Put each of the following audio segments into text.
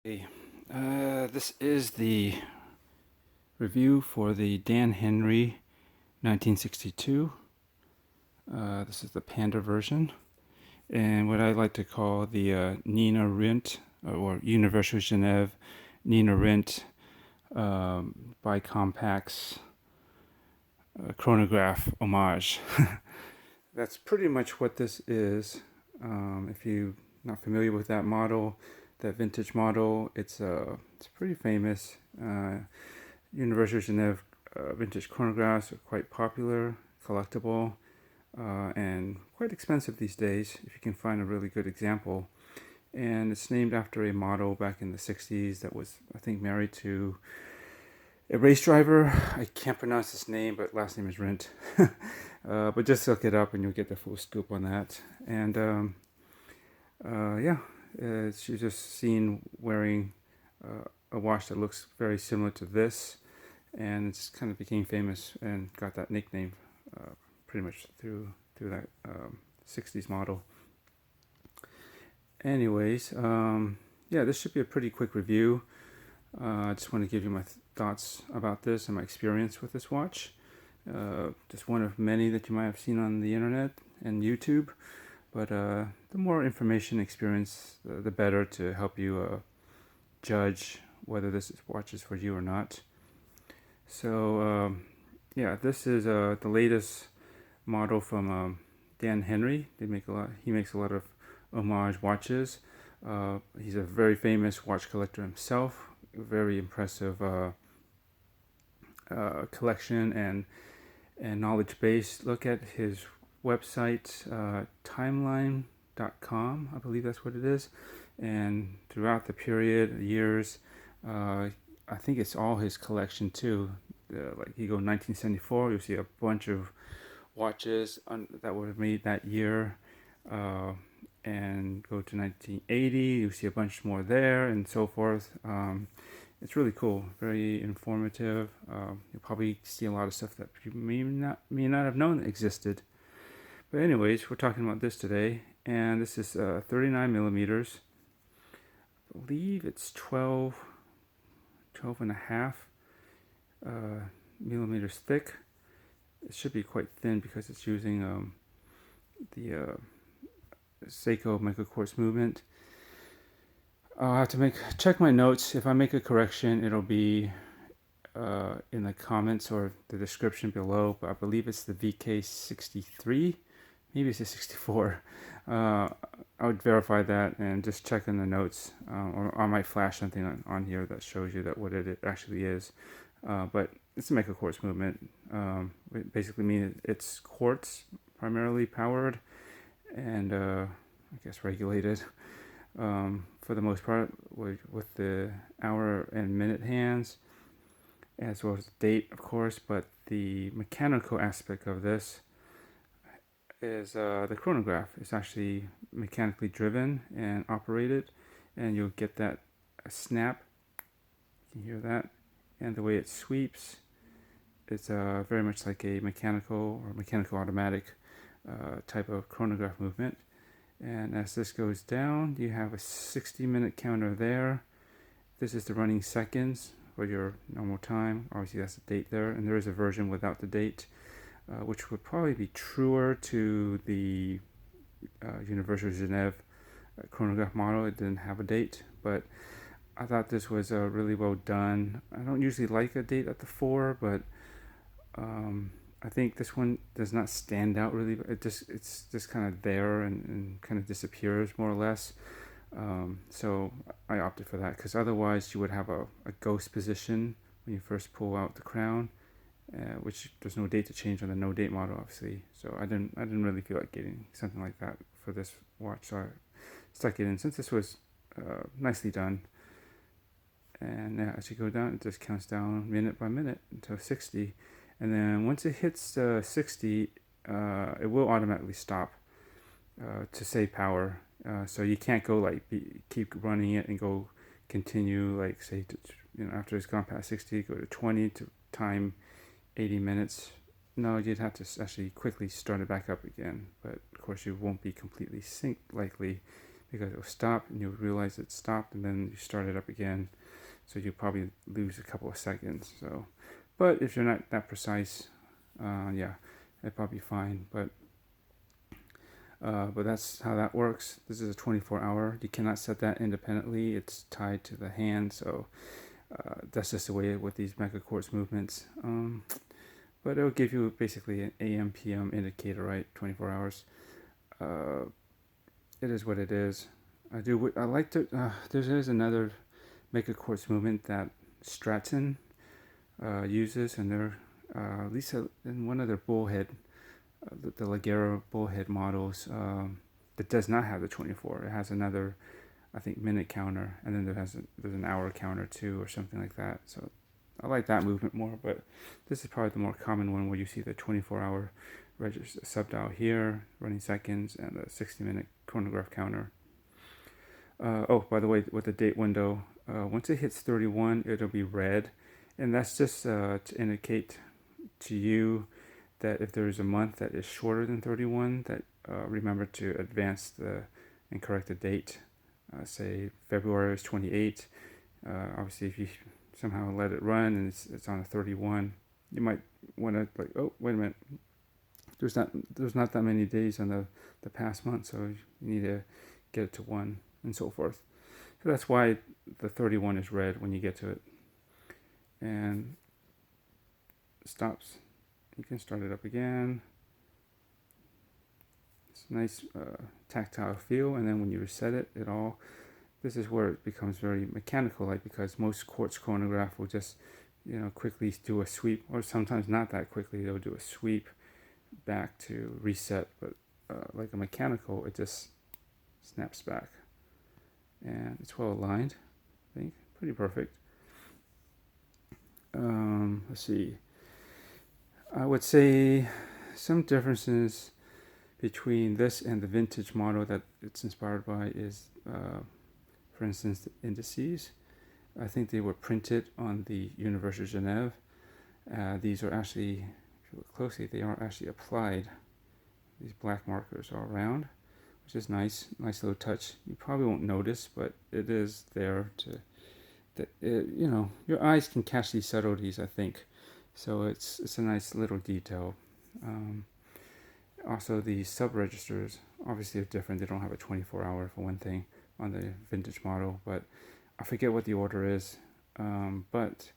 Hey, this is the review for the Dan Henry 1962. This is the Panda version, and what I like to call the Nina Rint or Universal Genève Nina Rint Bi-Compax chronograph homage. That's pretty much what this is. If you're not familiar with that model, that vintage model, it's pretty famous. Universal Genève vintage chronographs are quite popular, collectible, and quite expensive these days if you can find a really good example. And it's named after a model back in the 60s that was, I think, married to a race driver. I can't pronounce his name, but last name is Rint. But just look it up and you'll get the full scoop on that. And yeah, she's just seen wearing a watch that looks very similar to this, and it's kind of became famous and got that nickname pretty much through that 60s model. Anyways, yeah, this should be a pretty quick review. I just want to give you my thoughts about this and my experience with this watch. Just one of many that you might have seen on the internet and YouTube, but the more information experience, the better to help you judge whether this watch is for you or not. So yeah, this is the latest model from Dan Henry. He makes a lot of homage watches. He's a very famous watch collector himself. Very impressive collection and knowledge base. Look at his website, timeline.com, I believe that's what it is. And throughout the period, years, I think it's all his collection too. Like you go 1974, you'll see a bunch of watches that were made that year. And go to 1980, you see a bunch more there, and so forth. It's really cool, very informative. You'll probably see a lot of stuff that you may not have known existed. But anyways, we're talking about this today, and this is 39 millimeters. I believe it's 12 and a half millimeters thick. It should be quite thin because it's using the Seiko Meca-Quartz movement. I'll have to check my notes. If I make a correction, it'll be in the comments or the description below. But I believe it's the VK63. Maybe it's a 64. I would verify that and just check in the notes. Or I might flash something on here that shows you that what it actually is. But it's a Meca-Quartz movement. It basically means it's quartz primarily powered and I guess regulated for the most part with the hour and minute hands, as well as the date, of course. But the mechanical aspect of this is the chronograph. It's actually mechanically driven and operated, and you'll get that snap. You can hear that, and the way it sweeps, it's very much like a mechanical or mechanical automatic type of chronograph movement. And as this goes down, you have a 60-minute counter there. This is the running seconds for your normal time. Obviously that's the date there, and there is a version without the date, which would probably be truer to the Universal Genève chronograph model. It didn't have a date, but I thought this was really well done. I don't usually like a date at the 4, but I think this one does not stand out really. It's just kind of there and kind of disappears more or less. So I opted for that because otherwise you would have a ghost position when you first pull out the crown, which there's no date to change on the no date model, obviously. So I didn't really feel like getting something like that for this watch. So I stuck it in since this was nicely done. And as you go down, it just counts down minute by minute until 60. And then once it hits 60, it will automatically stop to save power. So you can't go keep running it and go continue say after it's gone past 60, go to 20 to time 80 minutes. No, you'd have to actually quickly start it back up again. But of course you won't be completely synced likely because it will stop and you'll realize it stopped and then you start it up again. So you probably lose a couple of seconds. So, but if you're not that precise, yeah, it'd probably be fine. But that's how that works. This is a 24-hour. You cannot set that independently. It's tied to the hand. So that's just the way with these Meca-Quartz movements. But it'll give you basically an AM PM indicator, right? 24 hours. It is what it is. I like to. There's another Meca-Quartz movement that Stratton uses, and they're at least in one of their bullhead, the Ligero bullhead models, that does not have the 24. It has another, I think, minute counter, and then there's an hour counter too, or something like that. So I like that movement more, but this is probably the more common one where you see the 24-hour register sub-dial here, running seconds, and the 60-minute chronograph counter. Oh, by the way, with the date window, once it hits 31, it'll be red, and that's just to indicate to you that if there is a month that is shorter than 31, that remember to advance and correct the date. Say February is 28. Obviously, if you somehow let it run and it's on a 31, you might want to like, oh, wait a minute, there's not that many days on the past month, so you need to get it to 1 and so forth. So that's why the 31 is red when you get to it, and it stops. You can start it up again. It's a nice tactile feel, and then when you reset it, this is where it becomes very mechanical like, because most quartz chronograph will just quickly do a sweep, or sometimes not that quickly. They'll do a sweep back to reset, but like a mechanical, it just snaps back, and it's well aligned. I think pretty perfect. Let's see. I would say some differences between this and the vintage model that it's inspired by is, for instance, the indices. I think they were printed on the Universal Genève. These are actually, if you look closely, they are actually applied. These black markers are around, which is nice little touch. You probably won't notice, but it is there your eyes can catch these subtleties, I think. So it's a nice little detail. Also, the sub-registers obviously are different. They don't have a 24-hour for one thing on the vintage model, but I forget what the order is. But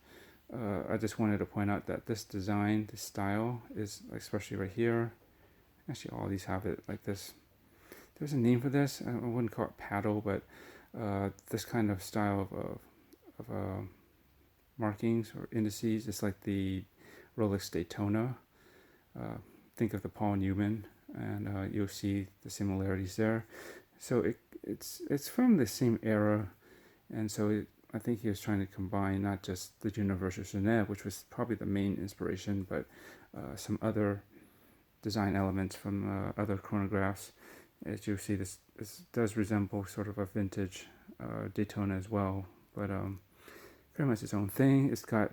I just wanted to point out that this design, this style, is especially right here. Actually, all these have it like this. There's a name for this. I wouldn't call it paddle, but this kind of style of markings or indices. It's like the Rolex Daytona. Think of the Paul Newman, and you'll see the similarities there. So it's from the same era, and so I think he was trying to combine not just the Universal Genève, which was probably the main inspiration, but some other design elements from other chronographs. As you see, this does resemble sort of a vintage Daytona as well, but pretty much its own thing. It's got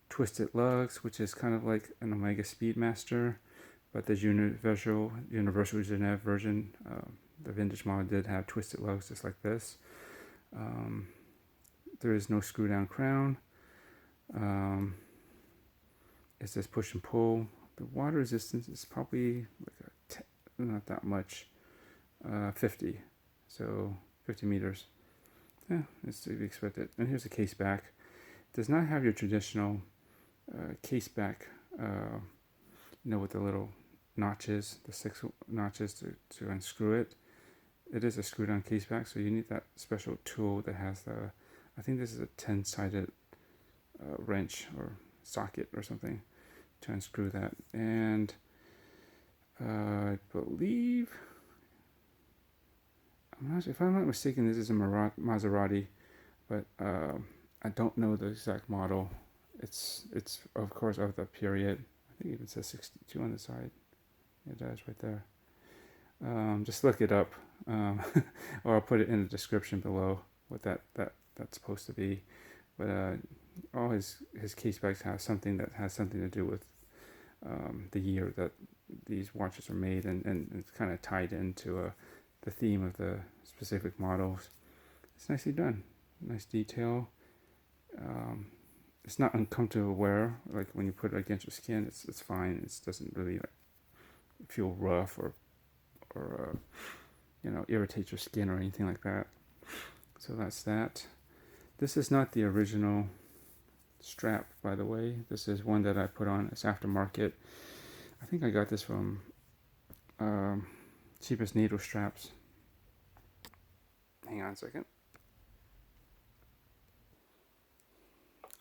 twisted lugs, which is kind of like an Omega Speedmaster, but the Universal Genève version, the vintage model, did have twisted lugs just like this. There is no screw down crown. It's just push and pull. The water resistance is probably like not that much, 50, so 50 meters. Yeah, it's to be expected. And here's the case back. It does not have your traditional case back, with the little notches, the 6 notches to unscrew it. It is a screw down case back, so you need that special tool that has I think this is a 10-sided wrench or socket or something to unscrew that. And I believe, if I'm not mistaken, this is a Maserati, but I don't know the exact model. It's of course of the period. I think it even says 62 on the side. It does right there. Just look it up, or I'll put it in the description below what that's supposed to be. But all his case backs have something that has something to do with the year that these watches are made, and it's kind of tied into the theme of specific models. It's nicely done, nice detail. It's not uncomfortable to wear. Like when you put it against your skin, it's fine. It doesn't really like feel rough or irritate your skin or anything like that. So that's that. This is not the original strap, by the way. This is one that I put on. It's aftermarket. I think I got this from Cheapest Needle Straps. Hang on a second.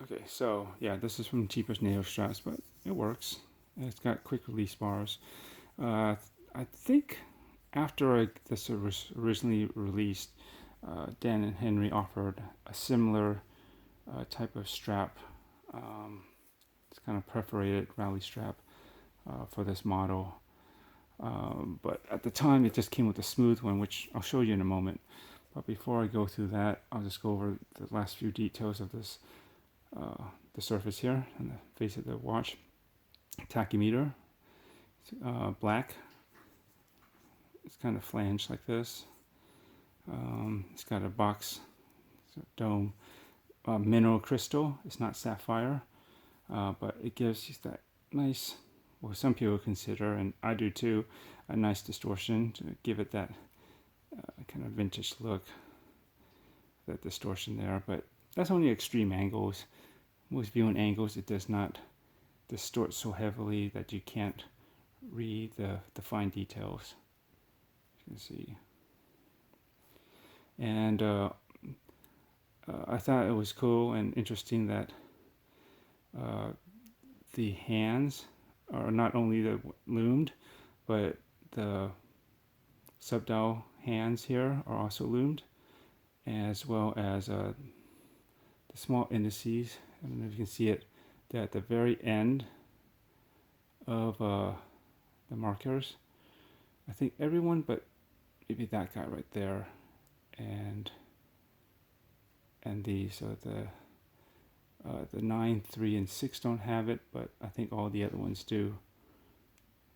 Okay, so yeah, this is from Cheapest Needle Straps, but it works. It's got quick release bars. I think after this was originally released, Dan and Henry offered a similar type of strap. It's kind of perforated rally strap for this model. But at the time, it just came with a smooth one, which I'll show you in a moment. But before I go through that, I'll just go over the last few details of this, the surface here and the face of the watch. Tachymeter, black. It's kind of flanged like this. It's got a box, dome, mineral crystal. It's not sapphire, but it gives you that nice, well, some people consider, and I do too, a nice distortion to give it that kind of vintage look, that distortion there. But that's only extreme angles. Most viewing angles, it does not distort so heavily that you can't read the fine details. You can see. And I thought it was cool and interesting that the hands are not only the loomed, but the subdial hands here are also loomed, as well as the small indices. I don't know if you can see it. They're at the very end of the markers. I think everyone but maybe that guy right there, and these. So the 9, 3, and 6 don't have it, but I think all the other ones do.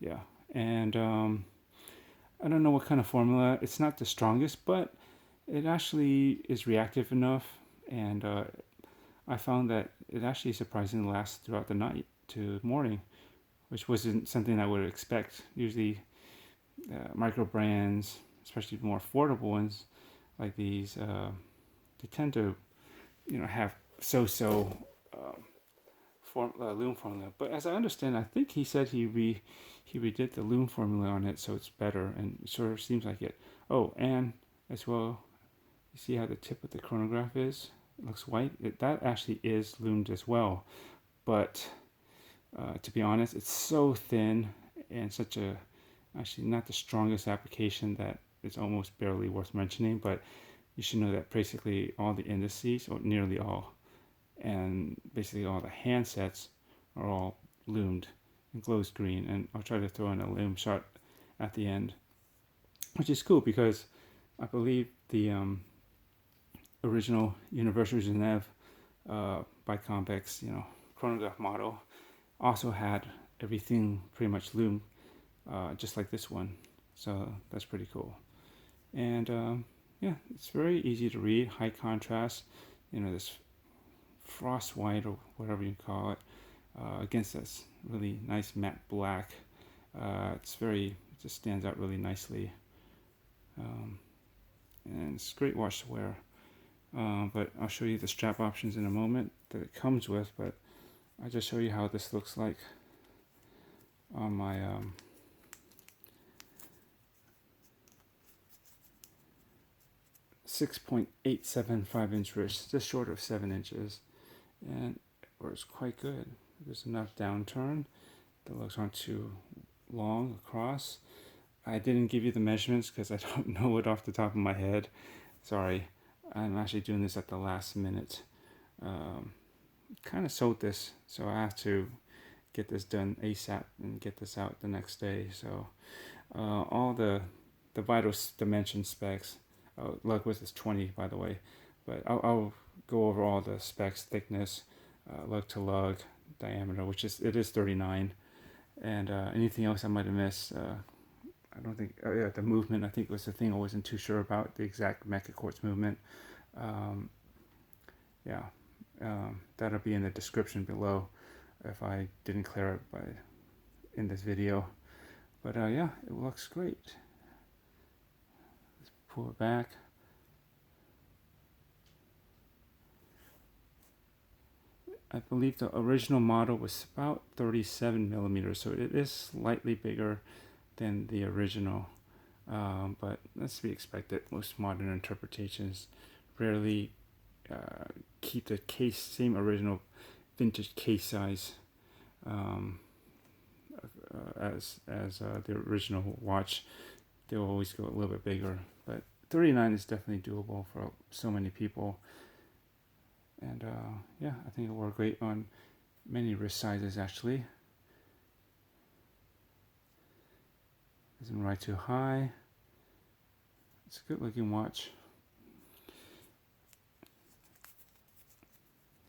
Yeah, and I don't know what kind of formula. It's not the strongest, but it actually is reactive enough, and I found that it actually surprisingly lasts throughout the night to morning, which wasn't something I would expect. Usually micro brands, especially more affordable ones like these, they tend to have so-so loom formula. But as I understand, I think he said he redid the loom formula on it, so it's better, and it sort of seems like it. Oh, and as well, you see how the tip of the chronograph is? It looks white. That actually is loomed as well, but to be honest, it's so thin and such a, actually not the strongest application that it's almost barely worth mentioning. But you should know that basically all the indices, or nearly all, and basically all the handsets are all loomed and glows green. And I'll try to throw in a loom shot at the end, which is cool because I believe the original Universal Genève Bi-Compax, chronograph model also had everything pretty much loomed, just like this one. So that's pretty cool. And yeah, it's very easy to read, high contrast, this frost white or whatever you call it, against this really nice matte black. It just stands out really nicely. And it's a great watch to wear. But I'll show you the strap options in a moment that it comes with, but I'll just show you how this looks like on my 6.875 inch wrist, just short of 7 inches, and it works quite good. There's enough downturn. The lugs aren't too long across. I didn't give you the measurements because I don't know it off the top of my head. Sorry, I'm actually doing this at the last minute. Kind of sold this, so I have to get this done ASAP and get this out the next day. So all the vital dimension specs. Lug width is 20, by the way, but I'll go over all the specs: thickness, lug to lug, diameter, which is 39, and anything else I might have missed, I don't think yeah, the movement I think was the thing I wasn't too sure about, the exact Meca-Quartz movement. Um, yeah, that'll be in the description below if I didn't clear it in this video. But yeah, it looks great. Let's pull it back. I believe the original model was about 37 millimeters, so it is slightly bigger than the original. But that's to be expected. Most modern interpretations rarely keep the same original vintage case size as the original watch. They'll always go a little bit bigger, but 39 is definitely doable for so many people. And yeah, I think it'll work great on many wrist sizes actually. Isn't right too high. It's a good looking watch.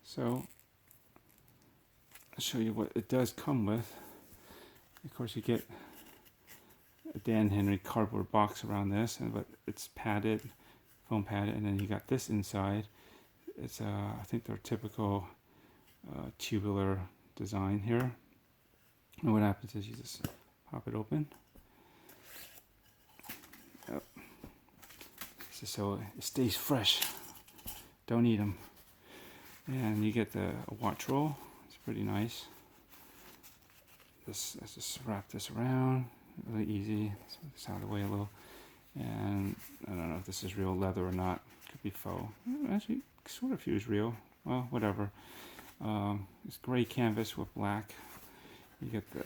So I'll show you what it does come with. Of course, you get a Dan Henry cardboard box around this, but it's padded, foam padded, and then you got this inside. It's I think their typical tubular design here. And what happens is you just pop it open. Yep. So it stays fresh. Don't eat them. And you get the watch roll. It's pretty nice. Let's just wrap this around. Really easy. Let's move this out of the way a little. And I don't know if this is real leather or not. Could be faux. Actually, sort of feels real. Well, whatever. It's gray canvas with black. You get the.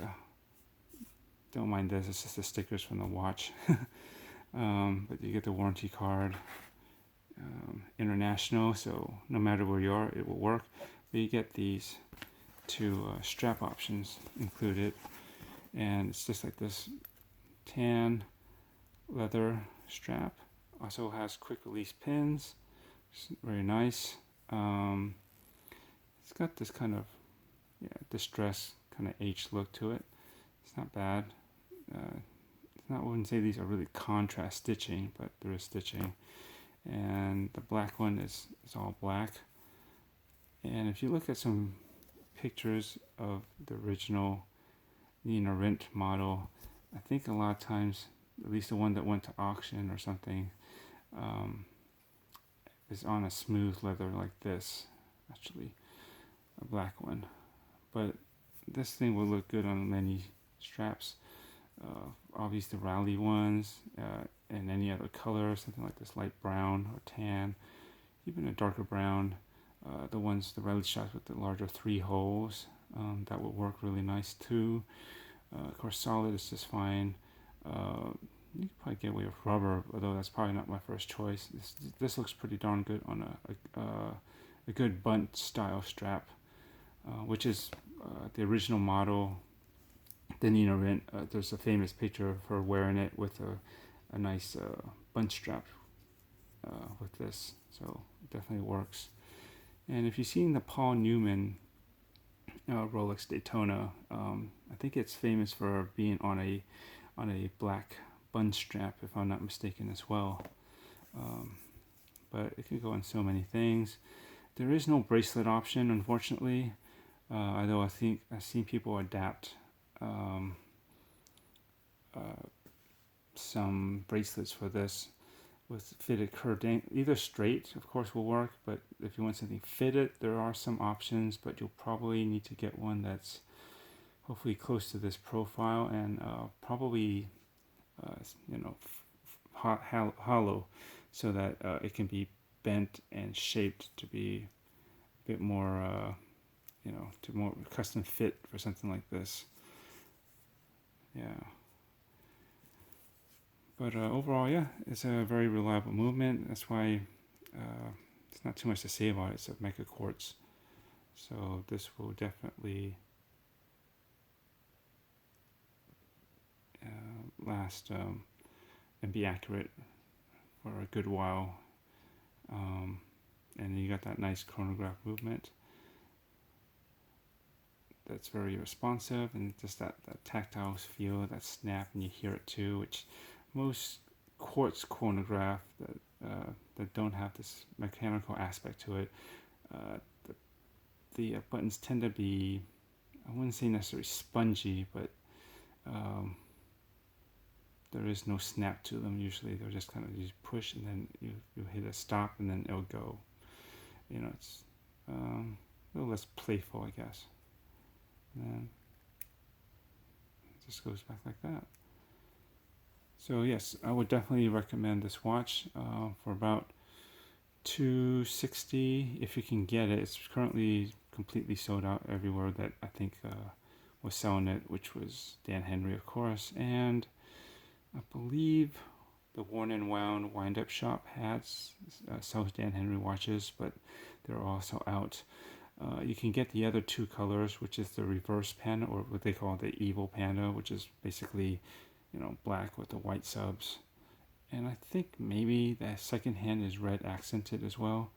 Don't mind this. It's just the stickers from the watch. But you get the warranty card. International, so no matter where you are, it will work. But you get these two strap options included, and it's just like this tan leather strap. Also has quick release pins. It's very nice. It's got this kind of distressed kind of H look to it. It's not bad. I wouldn't say these are really contrast stitching, but there is stitching. And the black one is all black. And if you look at some pictures of the original Nina Rent model, I think a lot of times, at least the one that went to auction or something, is on a smooth leather like this, actually, a black one. But this thing will look good on many straps. Obviously the rally ones, and any other color, something like this light brown or tan, even a darker brown. The rally straps with the larger 3 holes, that will work really nice too. Of course, solid is just fine. You could probably get away with rubber, although that's probably not my first choice. This looks pretty darn good on a good bunt style strap, which is the original model. The Nina Rent, there's a famous picture of her wearing it with a nice bunt strap with this, so it definitely works. And if you've seen the Paul Newman Rolex Daytona, I think it's famous for being on a black bun strap, if I'm not mistaken, as well. But it can go on so many things. There is no bracelet option, unfortunately, although I think I've seen people adapt some bracelets for this with fitted curved either straight, of course, will work, but if you want something fitted, there are some options, but you'll probably need to get one that's hopefully close to this profile and probably hollow, so that it can be bent and shaped to be a bit more to more custom fit for something like this. Yeah. But overall, yeah, it's a very reliable movement. That's why it's not too much to say about it. It's a Meca-Quartz. So this will definitely last and be accurate for a good while. And you got that nice chronograph movement. that's very responsive, and just that tactile feel, that snap, and you hear it too, which most quartz chronograph that don't have this mechanical aspect to it, the buttons tend to be, I wouldn't say necessarily spongy, but there is no snap to them usually. They're just kind of, you push and then you hit a stop and then it'll go. It's a little less playful, I guess. And then it just goes back like that. So yes, I would definitely recommend this watch for about $260 if you can get it. It's currently completely sold out everywhere that I think was selling it, which was Dan Henry, of course, and I believe the Worn and Wound wind-up shop sells Dan Henry watches, but they're also out. You can get the other two colors, which is the reverse panda, or what they call the evil panda, which is basically, black with the white subs. And I think maybe the second hand is red accented as well,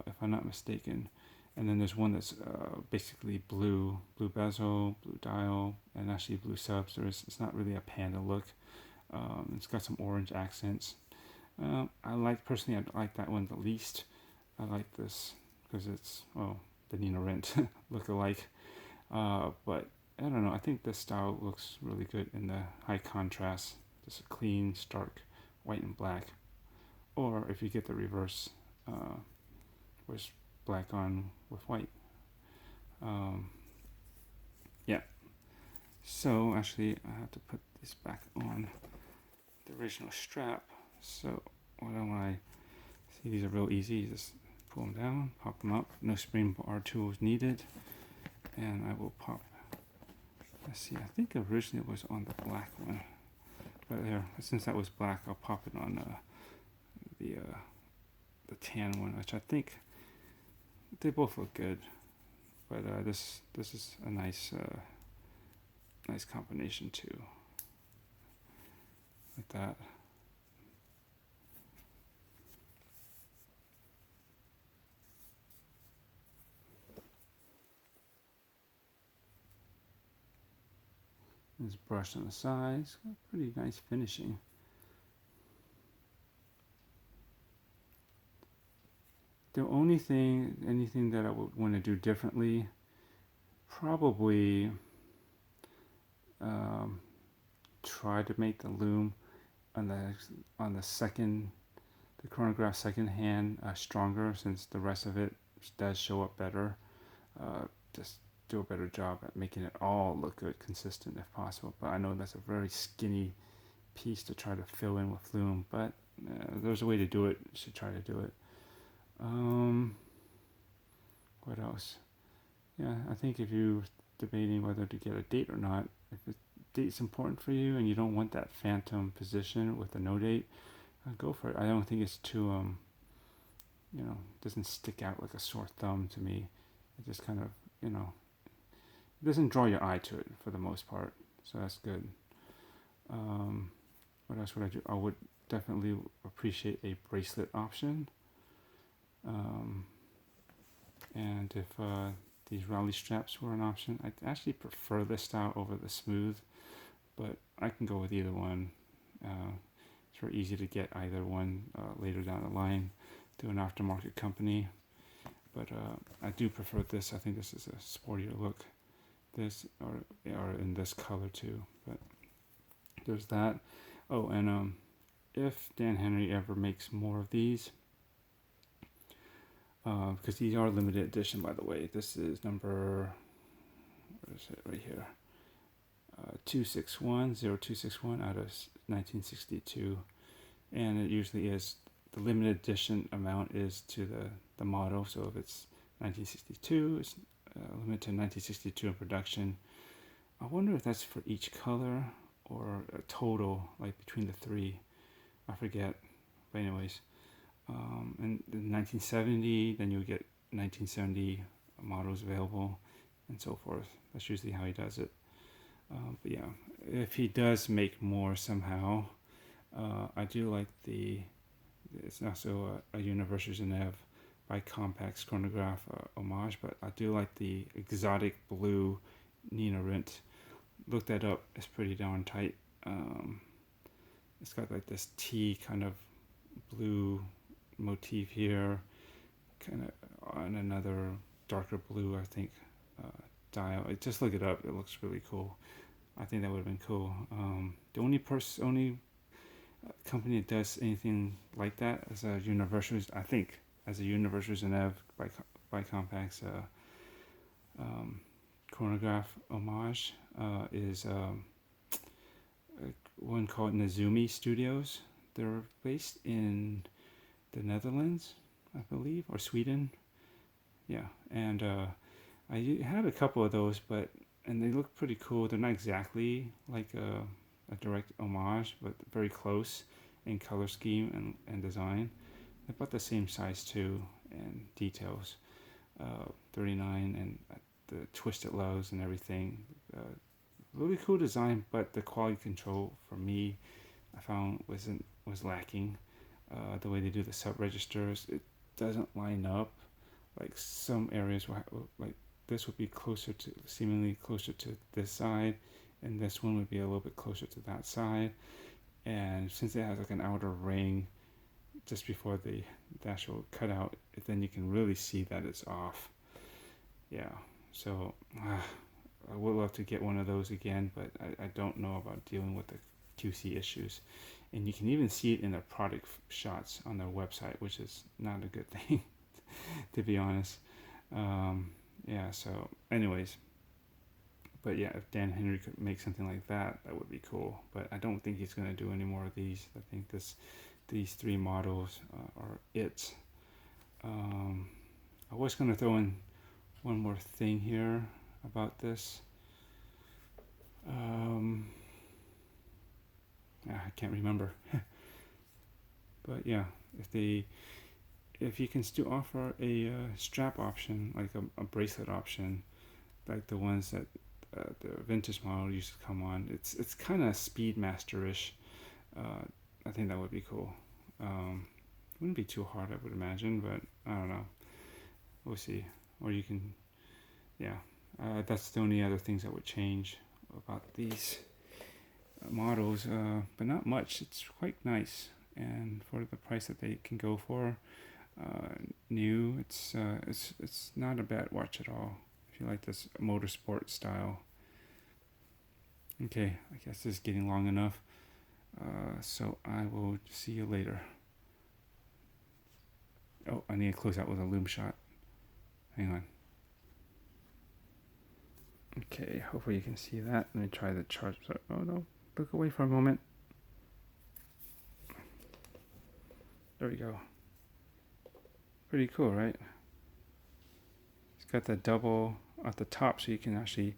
if I'm not mistaken. And then there's one that's basically blue bezel, blue dial, and actually blue subs. It's not really a panda look. It's got some orange accents. I like that one the least. I like this because it's the Nina Rent look-alike. But I don't know. I think this style looks really good in the high contrast. Just a clean, stark white and black. Or if you get the reverse, where it's black on with white. Yeah. So actually, I have to put this back on the original strap. So when I see, these are real easy. You just pull them down, pop them up. No spring bar tools needed. And I will pop. Let's see. I think originally it was on the black one, but there, since that was black, I'll pop it on the tan one, which I think they both look good. But this is a nice combination too. Like that. This brush on the sides, pretty nice finishing. The only anything that I would want to do differently, probably try to make the loom on the chronograph second hand stronger, since the rest of it does show up better. Just do a better job at making it all look good, consistent if possible. But I know that's a very skinny piece to try to fill in with loom, but there's a way to do it. You should try to do it. What else? Yeah, I think if you're debating whether to get a date or not, if the date's important for you and you don't want that phantom position with the no date, go for it. I don't think it's too, doesn't stick out like a sore thumb to me. It just kind of, it doesn't draw your eye to it for the most part. So that's good. What else would I do? I would definitely appreciate a bracelet option. And if these rally straps were an option, I'd actually prefer this style over the smooth, but I can go with either one. It's very easy to get either one later down the line through an aftermarket company, but I do prefer this. I think this is a sportier look, this or in this color too. But there's that. Oh, and if Dan Henry ever makes more of these, because these are limited edition, by the way. This is number, what is it right here? 0261 out of 1962. And it usually is, the limited edition amount is to the model. So if it's 1962, it's limited to 1962 in production. I wonder if that's for each color or a total, like between the three. I forget. But anyways. And in 1970, then you'll get 1970 models available, and so forth. That's usually how he does it. But yeah, if he does make more somehow, I do like it's also a Universal Genève Bi-Compax chronograph homage, but I do like the exotic blue Nina Rint. Look that up, it's pretty darn tight. It's got like this T kind of blue motif here, kind of on another darker blue, I think, dial. Just look it up, it looks really cool. I think that would have been cool. The only company that does anything like that as a Universal, I think, as a Universal Genev Bi-Compax chronograph homage is one called Nezumi Studios. They're based in the Netherlands, I believe, or Sweden. Yeah, and I had a couple of those, and they look pretty cool. They're not exactly like a direct homage, but very close in color scheme and design. They're about the same size too, and details. 39 and the twisted lows and everything. Really cool design, but the quality control for me, I found was lacking. The way they do the sub registers, it doesn't line up. Like some areas like this would be seemingly closer to this side, and this one would be a little bit closer to that side. And since it has like an outer ring just before the actual cutout, then you can really see that it's off. Yeah, so I would love to get one of those again, but I don't know about dealing with the QC issues. And you can even see it in their product shots on their website, which is not a good thing, to be honest. Yeah, so anyways, but yeah, if Dan Henry could make something like that, that would be cool. But I don't think he's going to do any more of these. I think these three models are it. I was going to throw in one more thing here about this. I can't remember. But yeah, if you can still offer a strap option, like a bracelet option, like the ones that the vintage model used to come on, it's kind of Speedmaster-ish. I think that would be cool. Wouldn't be too hard, I would imagine, but I don't know. We'll see. Or you can, yeah. That's the only other things that would change about these models, but not much. It's quite nice, and for the price that they can go for, new, it's not a bad watch at all if you like this motorsport style. Okay, I guess this is getting long enough, so I will see you later. Oh, I need to close out with a loom shot. Hang on. Okay, hopefully you can see that. Let me try the chart. Oh no, look away for a moment. There we go. Pretty cool, right? It's got the double at the top, so you can actually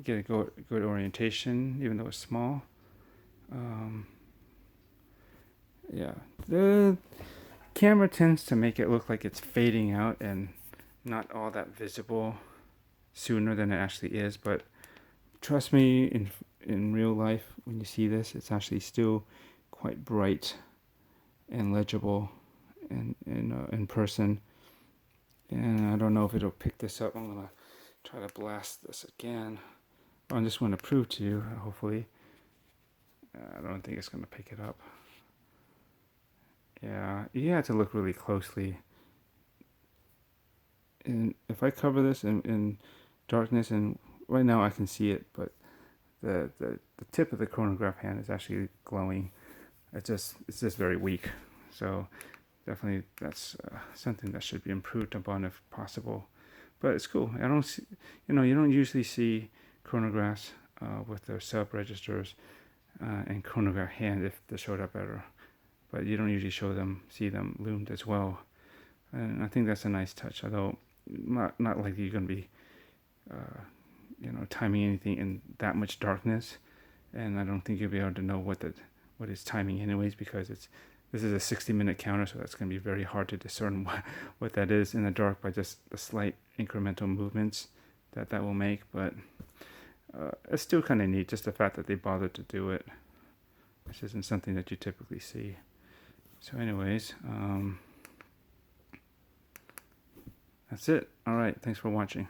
get a good orientation, even though it's small. Yeah, the camera tends to make it look like it's fading out and not all that visible sooner than it actually is, but trust me, in real life, when you see this, it's actually still quite bright and legible in person. And I don't know if it'll pick this up. I'm gonna try to blast this again. I just want to prove to you, hopefully. I don't think it's gonna pick it up. Yeah, you have to look really closely. And if I cover this in darkness, and right now I can see it, but the tip of the chronograph hand is actually glowing. It's just very weak. So definitely that's something that should be improved upon if possible. But it's cool. I don't see, you don't usually see chronographs with their sub registers and chronograph hand if they showed up better. But you don't usually see them loomed as well. And I think that's a nice touch, although not like you're going to be timing anything in that much darkness, and I don't think you'll be able to know what is timing anyways, because this is a 60-minute counter, so that's going to be very hard to discern what that is in the dark by just the slight incremental movements that will make. But it's still kind of neat, just the fact that they bothered to do it. This isn't something that you typically see. So anyways, That's it. All right. Thanks for watching.